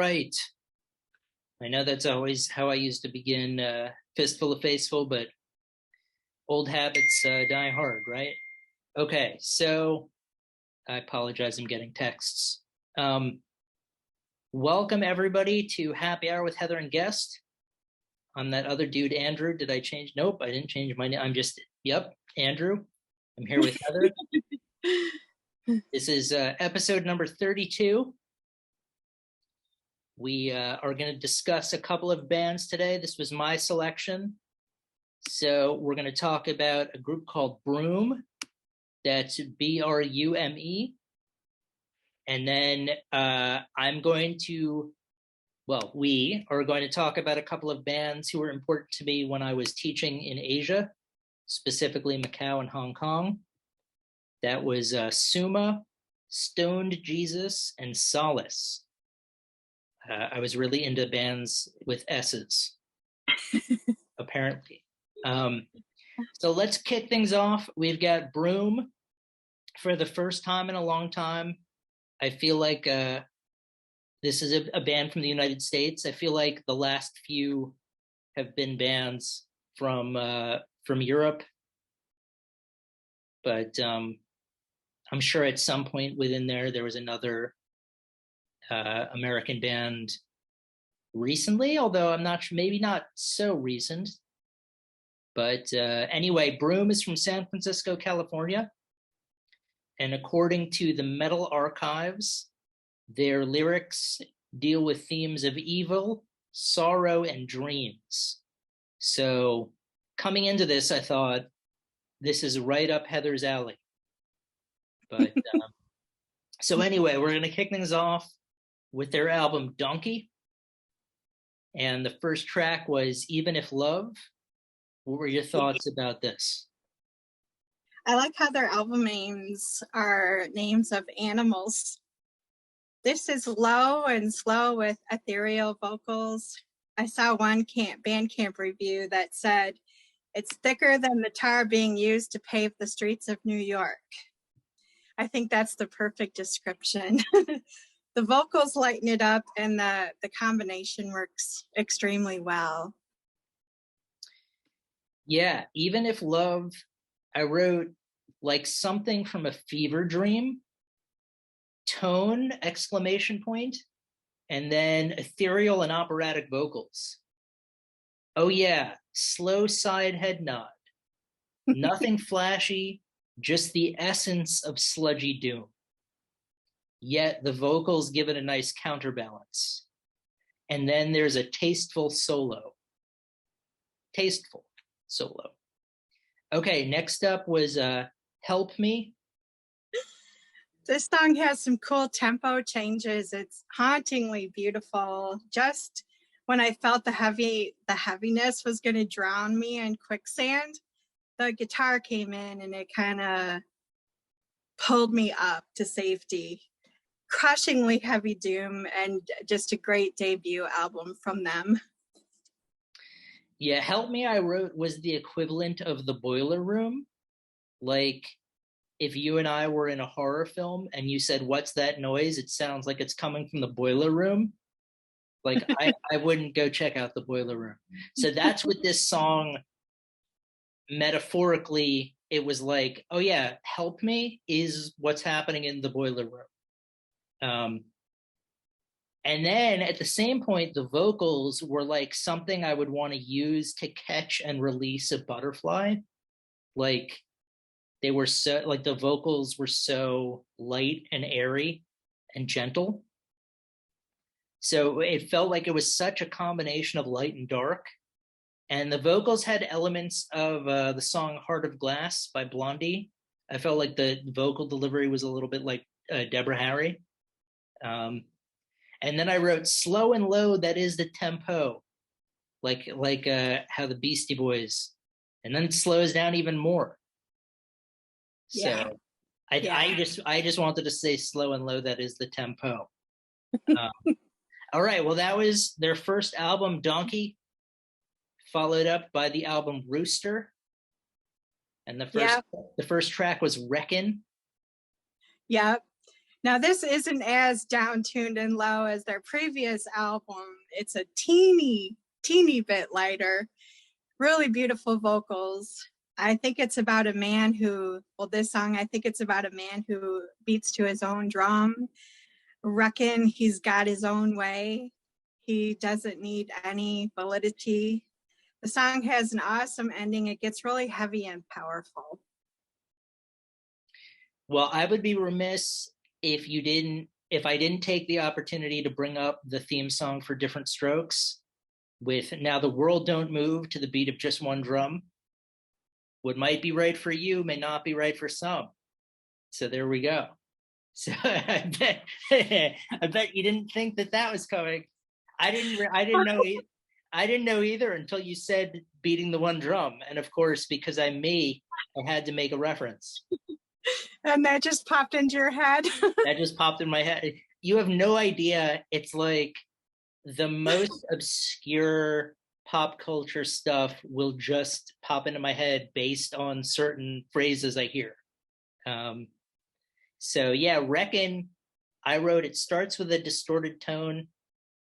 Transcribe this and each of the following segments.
right. I know that's always how I used to begin Fistful of Faithful, but old habits die hard, right? Okay, so I apologize, I'm getting texts. Welcome everybody to Happy Hour with Heather and Guest. I'm that other dude, Andrew. Did I change? Nope, I didn't change my name. I'm just, yep, Andrew. I'm here with Heather. This is episode number 32. We are going to discuss a couple of bands today. This was my selection. So we're going to talk about a group called Brume. That's B-R-U-M-E. And then we are going to talk about a couple of bands who were important to me when I was teaching in Asia, specifically Macau and Hong Kong. That was Suma, Stoned Jesus, and Solace. I was really into bands with S's, apparently. So let's kick things off. We've got Brume for the first time in a long time. I feel like this is a band from the United States. I feel like the last few have been bands from Europe, but I'm sure at some point within there was another American band recently, although I'm not sure, maybe not so recent. But anyway, Brume is from San Francisco, California. And according to the Metal Archives, their lyrics deal with themes of evil, sorrow, and dreams. So coming into this, I thought, this is right up Heather's alley. But so anyway, we're going to kick things off with their album Donkey. And the first track was Even If Love. What were your thoughts about this? I like how their album names are names of animals. This is low and slow with ethereal vocals. I saw one Bandcamp review that said, it's thicker than the tar being used to pave the streets of New York. I think that's the perfect description. The vocals lighten it up and the combination works extremely well. Yeah, Even If Love, I wrote like something from a fever dream, tone, exclamation point, and then ethereal and operatic vocals. Oh yeah, slow side head nod. Nothing flashy, just the essence of sludgy doom. Yet the vocals give it a nice counterbalance. And then there's a tasteful solo. Tasteful solo. Okay, next up was Help Me. This song has some cool tempo changes. It's hauntingly beautiful. Just when I felt the heaviness was going to drown me in quicksand, the guitar came in and it kind of pulled me up to safety. Crushingly heavy doom and just a great debut album from them. Yeah, Help Me, I wrote, was the equivalent of The Boiler Room. Like, if you and I were in a horror film and you said, what's that noise? It sounds like it's coming from the boiler room. Like, I wouldn't go check out the boiler room. So that's what this song, metaphorically, it was like, oh yeah, Help Me is what's happening in the boiler room. And then at the same point, the vocals were like something I would want to use to catch and release a butterfly. Like they were so, like the vocals were so light and airy and gentle. So it felt like it was such a combination of light and dark. And the vocals had elements of the song Heart of Glass by Blondie. I felt like the vocal delivery was a little bit like Deborah Harry. And then I wrote slow and low, that is the tempo, like how the Beastie Boys, and then it slows down even more. Yeah. So I just wanted to say slow and low, that is the tempo. All right, well, that was their first album, Donkey, followed up by the album Rooster. And the first track was Reckin'. Yep. Now, this isn't as down-tuned and low as their previous album. It's a teeny bit lighter. Really beautiful vocals. I think it's about a man who, well, this song, I think it's about a man who beats to his own drum. Reckon he's got his own way. He doesn't need any validity. The song has an awesome ending. It gets really heavy and powerful. Well, I would be remiss if I didn't take the opportunity to bring up the theme song for Different Strokes with Now the World Don't Move to the Beat of Just One Drum. What might be right for you may not be right for some. So there we go. So I bet you didn't think that was coming. I didn't know either until you said beating the one drum. And of course, because I'm me, I had to make a reference. And that just popped into your head. That just popped in my head. You have no idea. It's like the most obscure pop culture stuff will just pop into my head based on certain phrases I hear. So yeah, Reckon, I wrote, it starts with a distorted tone,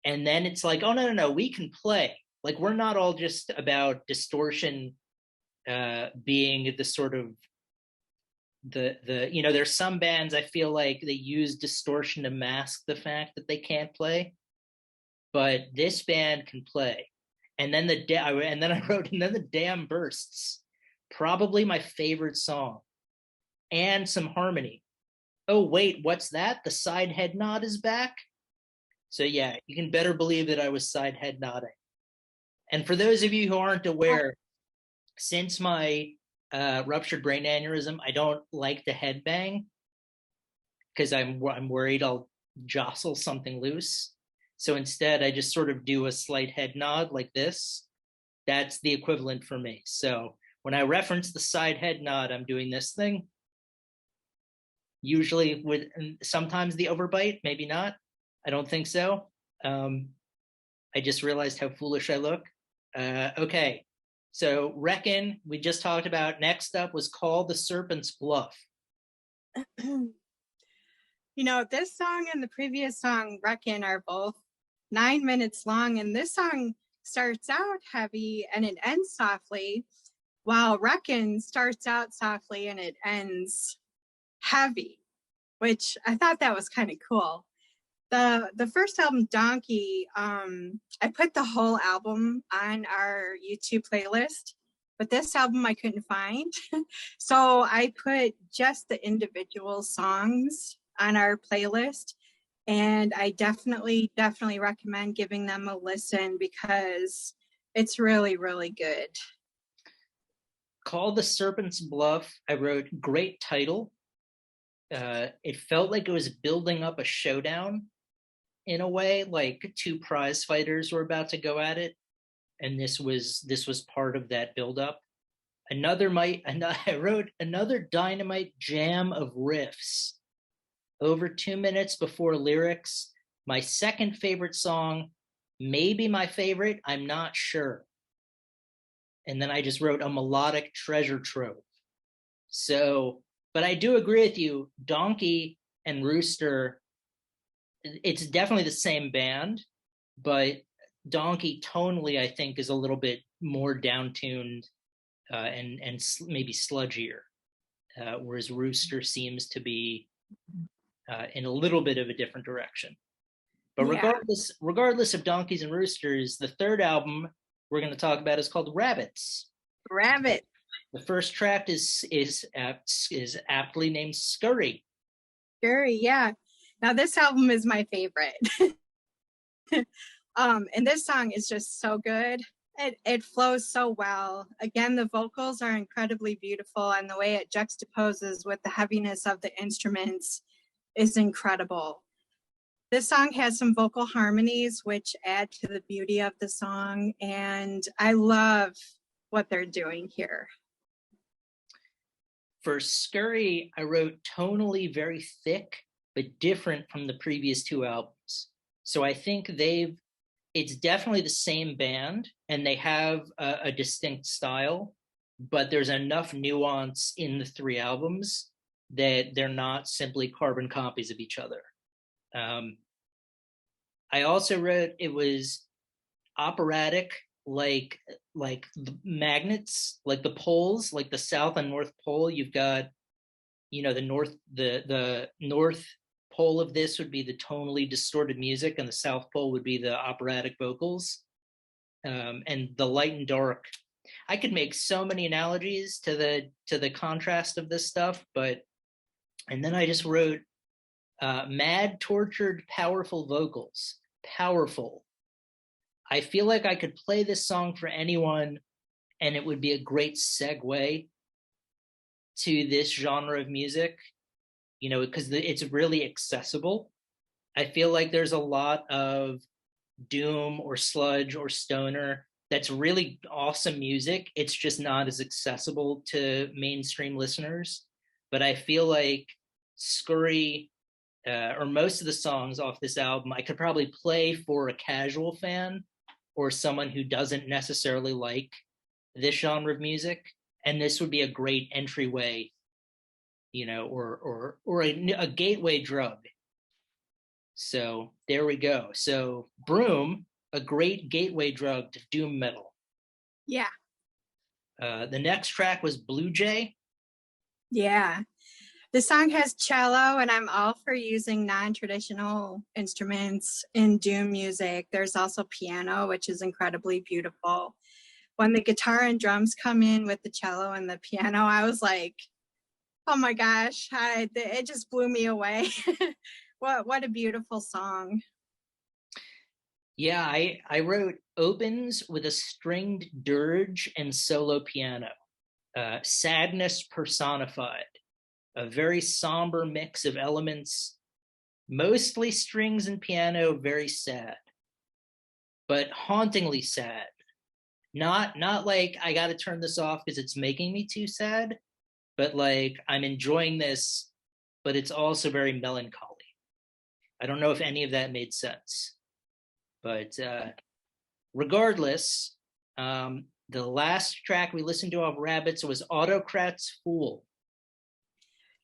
and then it's like, oh no, we can play. Like, we're not all just about distortion being the sort of the there's some bands I feel like they use distortion to mask the fact that they can't play, but this band can play. And then I wrote, and then the dam bursts, probably my favorite song, and some harmony. Oh wait, what's that? The side head nod is back. So yeah, you can better believe that I was side head nodding. And for those of you who aren't aware, since my ruptured brain aneurysm, I don't like to headbang because I'm worried I'll jostle something loose. So instead, I just sort of do a slight head nod like this. That's the equivalent for me. So when I reference the side head nod, I'm doing this thing. Usually with sometimes the overbite, maybe not. I don't think so. I just realized how foolish I look. Okay. So Reckon, we just talked about. Next up was Call the Serpents Bluff. This song and the previous song, Reckon, are both 9 minutes long, and this song starts out heavy and it ends softly, while Reckon starts out softly and it ends heavy, which I thought that was kind of cool. The first album, Donkey, I put the whole album on our YouTube playlist, but this album I couldn't find. So I put just the individual songs on our playlist, and I definitely recommend giving them a listen because it's really, really good. Call the Serpents Bluff, I wrote, great title. It felt like it was building up a showdown in a way, like two prize fighters were about to go at it, and this was part of that buildup. I wrote another dynamite jam of riffs. Over 2 minutes before lyrics. My second favorite song, maybe my favorite, I'm not sure. And then I just wrote a melodic treasure trove. So, but I do agree with you, Donkey and Rooster, it's definitely the same band, but Donkey tonally, I think, is a little bit more down-tuned and maybe sludgier, whereas Rooster seems to be in a little bit of a different direction. But regardless of Donkeys and Roosters, the third album we're going to talk about is called Rabbits. Rabbit. The first track is aptly named Scurry. Scurry, yeah. Now this album is my favorite. And this song is just so good. It flows so well. Again, the vocals are incredibly beautiful, and the way it juxtaposes with the heaviness of the instruments is incredible. This song has some vocal harmonies which add to the beauty of the song, and I love what they're doing here. For Scurry, I wrote tonally very thick, but different from the previous two albums. So I think it's definitely the same band, and they have a distinct style, but there's enough nuance in the three albums that they're not simply carbon copies of each other. I also wrote it was operatic, like the magnets, like the poles, like the South and North Pole. You've got, the North Pole of this would be the tonally distorted music, and the South Pole would be the operatic vocals. And the light and dark. I could make so many analogies to the contrast of this stuff, and then I just wrote mad, tortured, powerful vocals. Powerful. I feel like I could play this song for anyone, and it would be a great segue to this genre of music, because it's really accessible. I feel like there's a lot of doom or sludge or stoner that's really awesome music. It's just not as accessible to mainstream listeners. But I feel like Scurry, or most of the songs off this album, I could probably play for a casual fan or someone who doesn't necessarily like this genre of music, and this would be a great entryway, or a gateway drug. So there we go. So Brume, a great gateway drug to doom metal. Yeah. The next track was Blue Jay. Yeah. The song has cello, and I'm all for using non-traditional instruments in doom music. There's also piano, which is incredibly beautiful. When the guitar and drums come in with the cello and the piano, I was like, oh my gosh, it just blew me away. What a beautiful song. Yeah, I wrote opens with a stringed dirge and solo piano. Sadness personified. A very somber mix of elements, mostly strings and piano, very sad, but hauntingly sad. Not like I got to turn this off because it's making me too sad, but like I'm enjoying this, but it's also very melancholy. I don't know if any of that made sense, but regardless, the last track we listened to off Rabbits was Autocrat's Fool.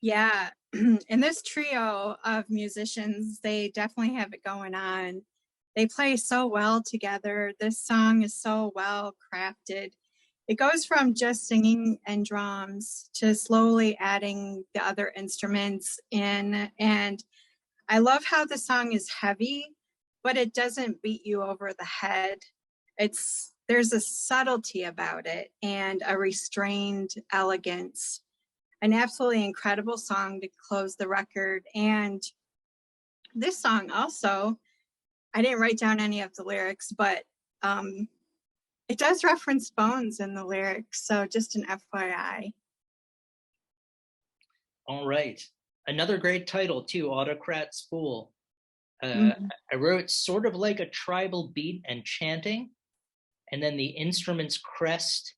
Yeah, and this trio of musicians, they definitely have it going on. They play so well together. This song is so well crafted. It goes from just singing and drums to slowly adding the other instruments in. And I love how the song is heavy, but it doesn't beat you over the head. There's a subtlety about it and a restrained elegance. An absolutely incredible song to close the record. And this song also, I didn't write down any of the lyrics, but it does reference bones in the lyrics. So just an FYI. All right. Another great title too, Autocrat's Fool. I wrote sort of like a tribal beat and chanting, and then the instruments crest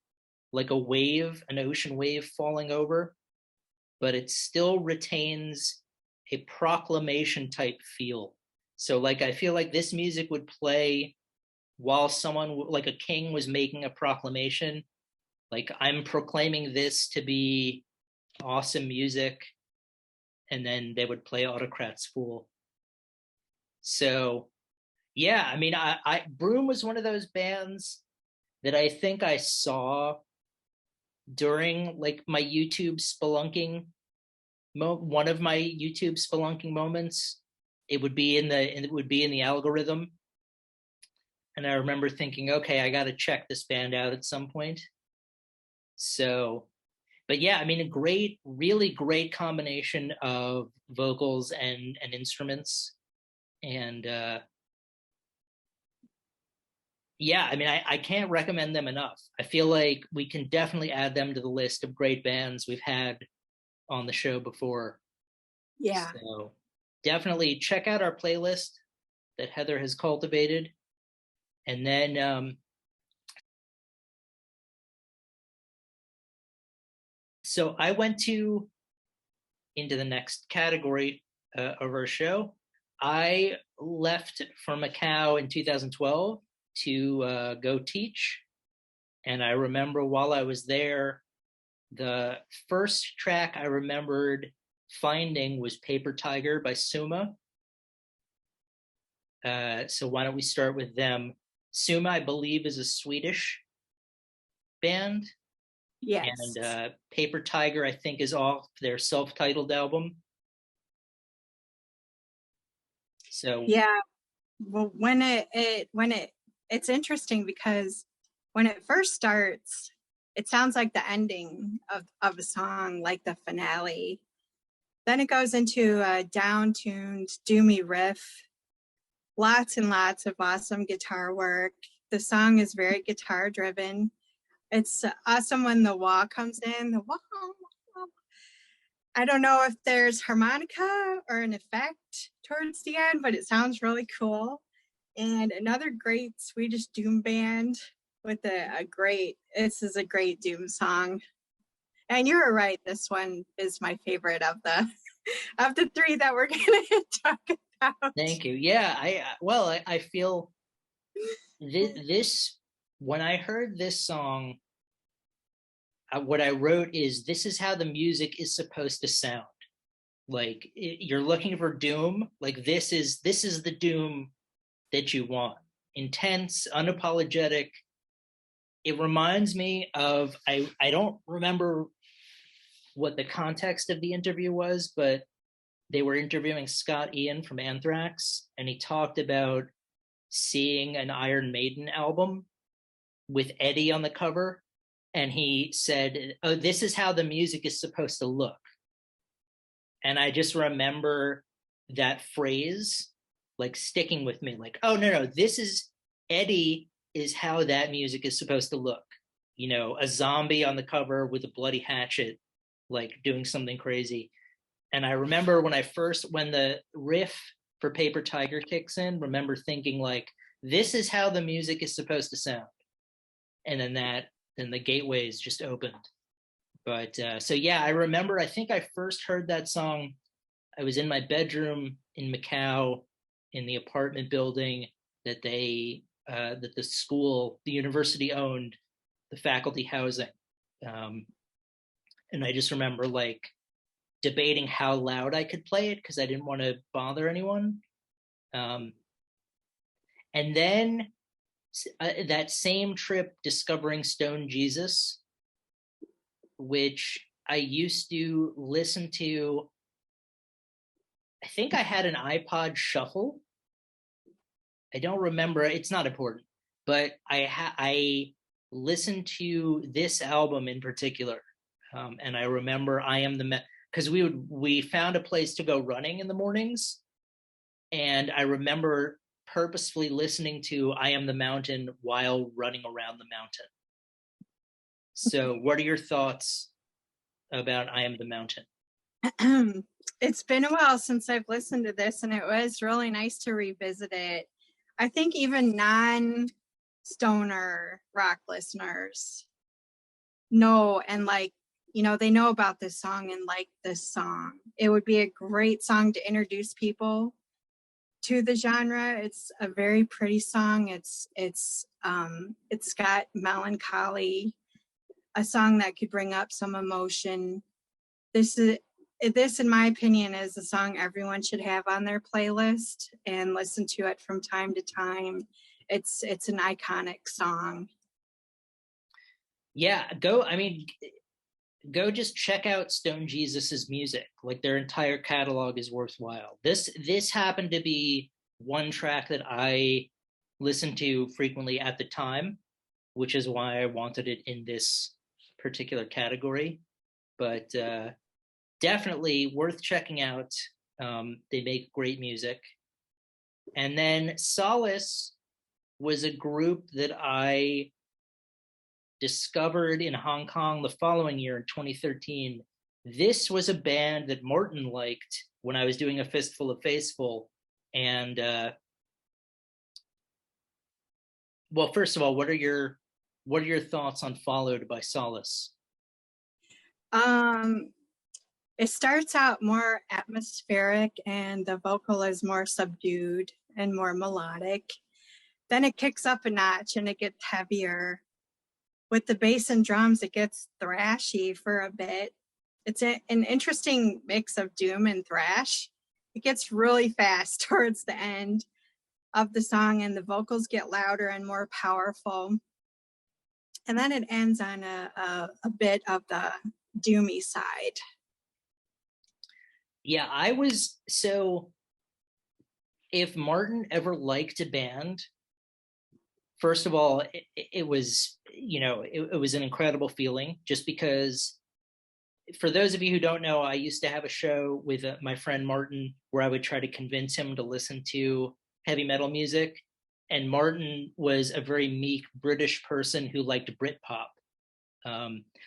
like a wave, an ocean wave falling over, but it still retains a proclamation type feel. So like I feel like this music would play while someone like a king was making a proclamation, like I'm proclaiming this to be awesome music, and then they would play Autocrat's Fool. So yeah, I mean, I Brume was one of those bands that I think I saw during like my YouTube spelunking, one of my YouTube spelunking moments. It would be in the algorithm, and I remember thinking, okay, I got to check this band out at some point. So, but yeah, I mean, a really great combination of vocals and instruments, and yeah, I mean, I can't recommend them enough. I feel like we can definitely add them to the list of great bands we've had on the show before. Yeah. So definitely check out our playlist that Heather has cultivated. And then, so I went into the next category of our show. I left for Macau in 2012 to go teach. And I remember while I was there, the first track I remembered finding was Paper Tiger by Suma. So why don't we start with them? Suma, I believe, is a Swedish band. Yes. And Paper Tiger, I think, is off their self-titled album. So yeah, well, it's interesting because when it first starts, it sounds like the ending of a song, like the finale. Then it goes into a down-tuned, doomy riff. Lots and lots of awesome guitar work. The song is very guitar-driven. It's awesome when the wah comes in. The wah. I don't know if there's harmonica or an effect towards the end, but it sounds really cool. And another great Swedish doom band with this is a great doom song. And you were right, this one is my favorite of the three that we're gonna talk about. thank you. Yeah, I feel this when I heard this song, what I wrote is, this is how the music is supposed to sound. Like, you're looking for doom, like this is the doom that you want. Intense, unapologetic. It reminds me of, I don't remember what the context of the interview was, but they were interviewing Scott Ian from Anthrax, and he talked about seeing an Iron Maiden album with Eddie on the cover, and he said, "Oh, this is how the music is supposed to look." And I just remember that phrase like sticking with me, like, oh no, this is Eddie is how that music is supposed to look. You know, a zombie on the cover with a bloody hatchet, like doing something crazy. And I remember when the riff for Paper Tiger kicks in, remember thinking like, this is how the music is supposed to sound. And then the gateways just opened. But so yeah, I remember, I think I first heard that song, I was in my bedroom in Macau in the apartment building that that the university owned, the faculty housing. And I just remember like debating how loud I could play it because I didn't want to bother anyone. And then that same trip discovering Stone Jesus, which I used to listen to. I think I had an iPod Shuffle. I don't remember. It's not important, but I listened to this album in particular, and I remember because we found a place to go running in the mornings, and I remember purposefully listening to I Am the Mountain while running around the mountain. So what are your thoughts about I Am the Mountain? It's been a while since I've listened to this, and it was really nice to revisit it. I think even non-stoner rock listeners know, and like, you know, they know about this song and like this song. It would be a great song to introduce people to the genre. It's a very pretty song. It's got melancholy, a song that could bring up some emotion. This, in my opinion, is a song everyone should have on their playlist and listen to it from time to time. It's an iconic song. Yeah, go just check out Stone Jesus's music. Like, their entire catalog is worthwhile. This happened to be one track that I listened to frequently at the time, which is why I wanted it in this particular category. But definitely worth checking out. They make great music. And then Solace was a group that I discovered in Hong Kong the following year in 2013. This was a band that Morton liked when I was doing A Fistful of Faithful. And well, first of all, what are your thoughts on Followed by Solace? It starts out more atmospheric and the vocal is more subdued and more melodic. Then it kicks up a notch and it gets heavier. With the bass and drums, it gets thrashy for a bit. It's an interesting mix of doom and thrash. It gets really fast towards the end of the song, and the vocals get louder and more powerful. And then it ends on a bit of the doomy side. Yeah, so if Martin ever liked a band, first of all, it was, it was an incredible feeling, just because, for those of you who don't know, I used to have a show with my friend Martin where I would try to convince him to listen to heavy metal music. And Martin was a very meek British person who liked Britpop.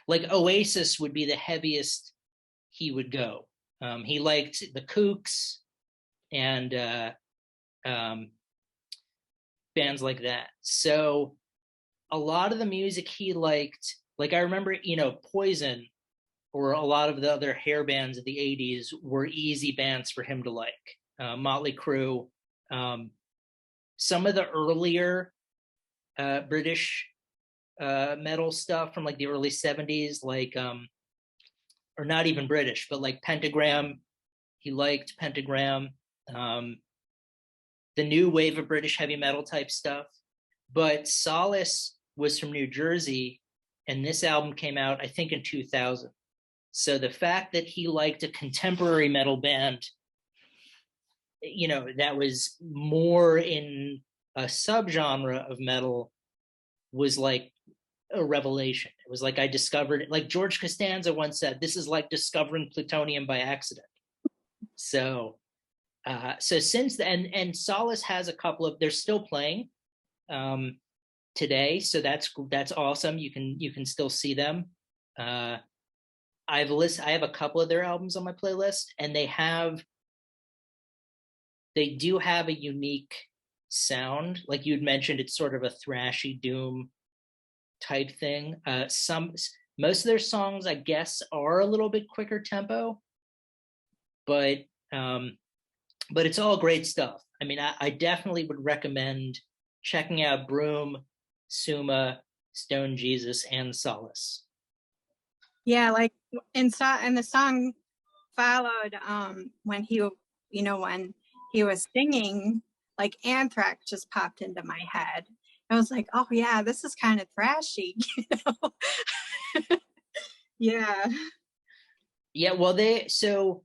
Like Oasis would be the heaviest he would go. He liked the Kooks and bands like that. So a lot of the music he liked, like I remember, Poison or a lot of the other hair bands of the 80s were easy bands for him to like. Motley Crue, some of the earlier British metal stuff from like the early 70s, like, or not even British, but like Pentagram. He liked Pentagram, the new wave of British heavy metal type stuff. But Solace was from New Jersey, and this album came out, I think, in 2000. So the fact that he liked a contemporary metal band, that was more in a subgenre of metal, was like a revelation. It was like I discovered it. Like George Costanza once said, "This is like discovering plutonium by accident." So since then, and Solace has a couple of, they're still playing today, so that's awesome. You can still see them. I have a couple of their albums on my playlist, and they do have a unique sound. Like you'd mentioned, it's sort of a thrashy doom type thing. Most of their songs, I guess, are a little bit quicker tempo, but it's all great stuff. I mean, I definitely would recommend checking out Brume, Suma, Stone Jesus, and Solace. Yeah, like and the song followed when he was singing, like Anthrax just popped into my head. I was like, oh yeah, this is kind of thrashy, Yeah. Yeah, well, so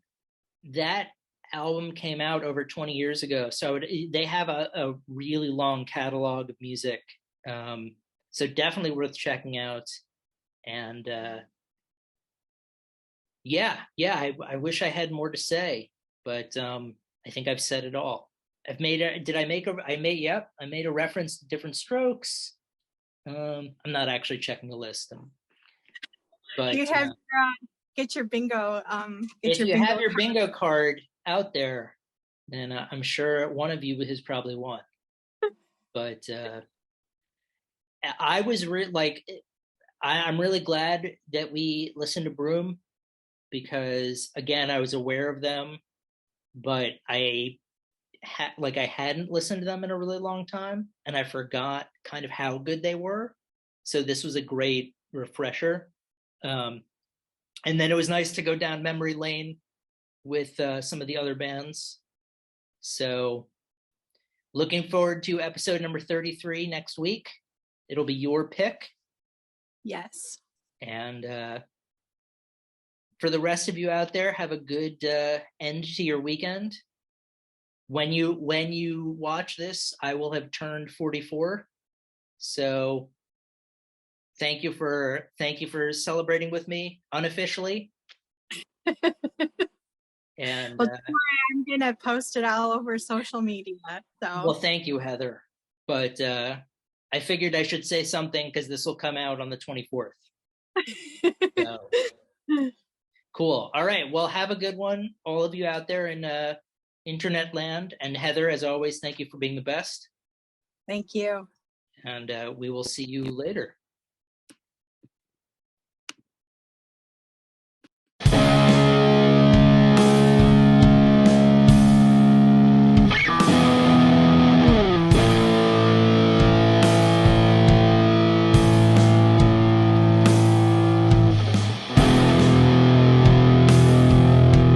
that album came out over 20 years ago, so they have a really long catalog of music, so definitely worth checking out. And I wish I had more to say, but I think I've said it all. I made a reference to Different Strokes. I'm not actually checking the list, but you have get your bingo. If you have your bingo card out there, then I'm sure one of you has probably won. But I was I'm really glad that we listened to Brume, because again, I was aware of them, but I hadn't listened to them in a really long time, and I forgot kind of how good they were. So this was a great refresher. And then it was nice to go down memory lane with some of the other bands. So looking forward to episode number 33 next week. It'll be your pick. Yes. And for the rest of you out there, have a good end to your weekend. When you watch this, I will have turned 44. So thank you for celebrating with me unofficially. And I'm gonna post it all over social media. So well, thank you, Heather. But I figured I should say something because this will come out on the 24th. So, cool. All right. Well, have a good one, all of you out there in internet land. And Heather, as always, thank you for being the best. Thank you. And we will see you later.